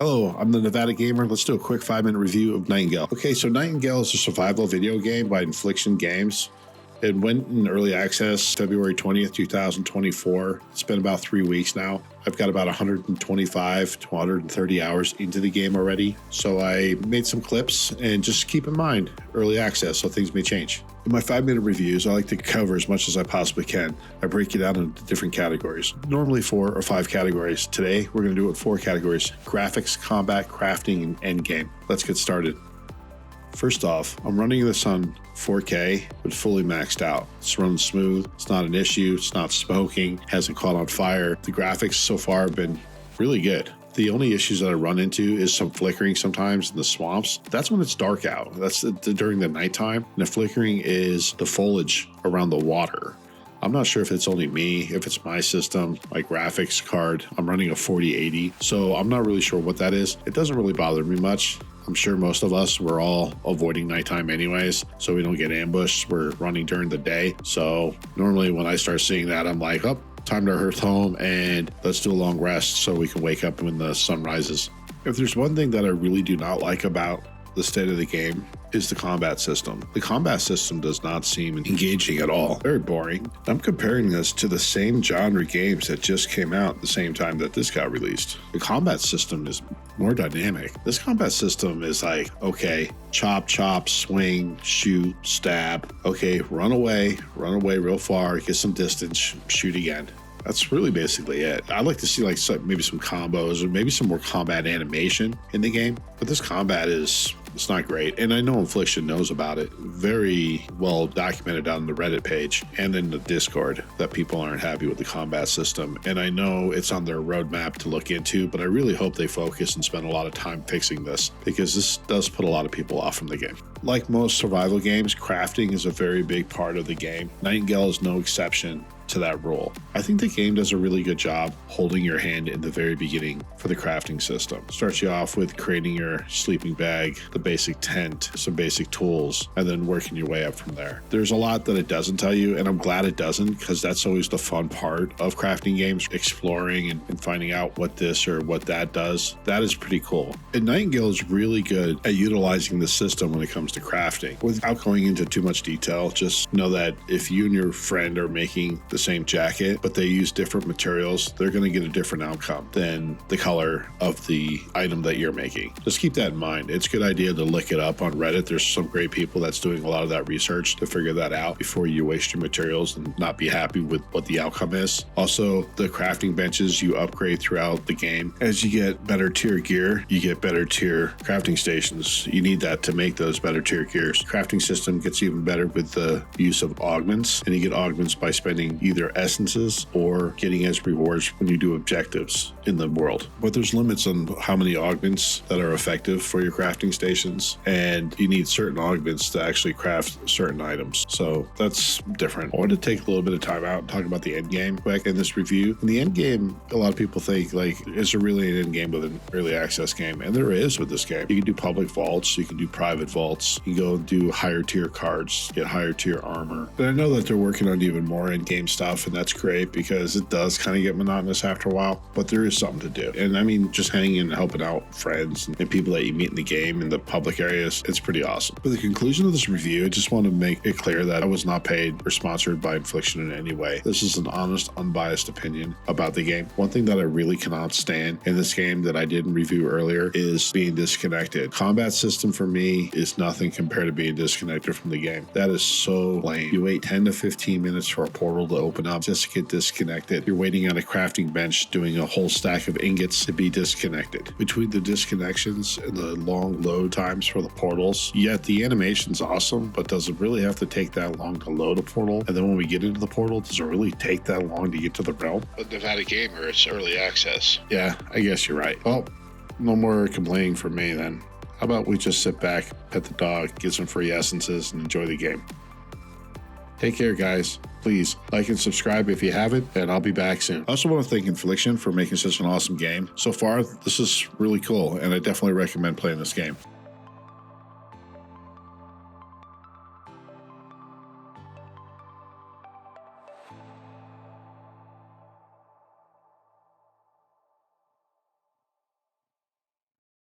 Hello, I'm the Nevada Gamer. Let's do a quick 5-minute review of Nightingale. Okay, so Nightingale is a survival video game by Infliction Games. It went in early access February 20th, 2024. It's been about 3 weeks now. I've got about 125 to 130 hours into the game already. So I made some clips, and just keep in mind, early access, so things may change. In my 5-minute reviews, I like to cover as much as I possibly can. I break it down into different categories, normally 4 or 5 categories. Today, we're going to do it in 4 categories: graphics, combat, crafting, and endgame. Let's get started. First off, I'm running this on 4K, but fully maxed out. It's running smooth. It's not an issue. It's not smoking. Hasn't caught on fire. The graphics so far have been really good. The only issues that I run into is some flickering sometimes in the swamps. That's when it's dark out. That's during the nighttime. And the flickering is the foliage around the water. I'm not sure if it's only me, if it's my system, my graphics card. I'm running a 4080, so I'm not really sure what that is. It doesn't really bother me much. I'm sure most of us, we're all avoiding nighttime anyways, so we don't get ambushed. We're running during the day. So normally when I start seeing that, I'm like, oh, time to hearth home and let's do a long rest so we can wake up when the sun rises. If there's one thing that I really do not like about the state of the game, is the combat system. The combat system does not seem engaging at all. Very boring. I'm comparing this to the same genre games that just came out at the same time that this got released. The combat system is more dynamic. This combat system is like, okay, chop, swing, shoot, stab. Okay, run away real far, get some distance, shoot again. That's really basically it. I'd like to see maybe some combos or maybe some more combat animation in the game. But this combat it's not great. And I know Infliction knows about it. Very well documented on the Reddit page and in the Discord that people aren't happy with the combat system. And I know it's on their roadmap to look into, but I really hope they focus and spend a lot of time fixing this, because this does put a lot of people off from the game. Like most survival games, crafting is a very big part of the game. Nightingale is no exception to that role. I think the game does a really good job holding your hand in the very beginning for the crafting system. Starts you off with creating your sleeping bag, the basic tent, some basic tools, and then working your way up from there. There's a lot that it doesn't tell you, and I'm glad it doesn't, because that's always the fun part of crafting games, exploring and finding out what this or what that does. That is pretty cool. And Nightingale is really good at utilizing the system when it comes to crafting. Without going into too much detail, just know that if you and your friend are making the same jacket, but they use different materials, they're going to get a different outcome than the color of the item that you're making. Just keep that in mind. It's a good idea to look it up on Reddit. There's some great people that's doing a lot of that research to figure that out before you waste your materials and not be happy with what the outcome is. Also, the crafting benches you upgrade throughout the game. As you get better tier gear, you get better tier crafting stations. You need that to make those better tier gears. Crafting system gets even better with the use of augments, and you get augments by spending either essences or getting as rewards when you do objectives in the world. But there's limits on how many augments that are effective for your crafting stations, and you need certain augments to actually craft certain items. So that's different. I wanted to take a little bit of time out and talk about the end game quick in this review. In the end game, a lot of people think, is there really an end game with an early access game? And there is with this game. You can do public vaults, you can do private vaults, you can go do higher tier cards, get higher tier armor. But I know that they're working on even more end game stuff, and that's great because it does kind of get monotonous after a while, but there is something to do. And I mean, just hanging and helping out friends and people that you meet in the game in the public areas, it's pretty awesome. For the conclusion of this review, I just want to make it clear that I was not paid or sponsored by Infliction in any way. This is an honest, unbiased opinion about the game. One thing that I really cannot stand in this game that I didn't review earlier is being disconnected. Combat system for me is nothing compared to being disconnected from the game. That is so lame. You wait 10 to 15 minutes for a portal to open up just to get disconnected. You're waiting on a crafting bench doing a whole stack of ingots to be disconnected. Between the disconnections and the long load times for the portals, yet the animation's awesome, but does it really have to take that long to load a portal? And then when we get into the portal, does it really take that long to get to the realm? But Nevada Gamer, it's early access. Yeah, I guess you're right. Well, no more complaining from me then. How about we just sit back, pet the dog, get some free essences, and enjoy the game. Take care, guys. Please like and subscribe if you haven't, and I'll be back soon. I also want to thank Infliction for making such an awesome game. So far, this is really cool, and I definitely recommend playing this game.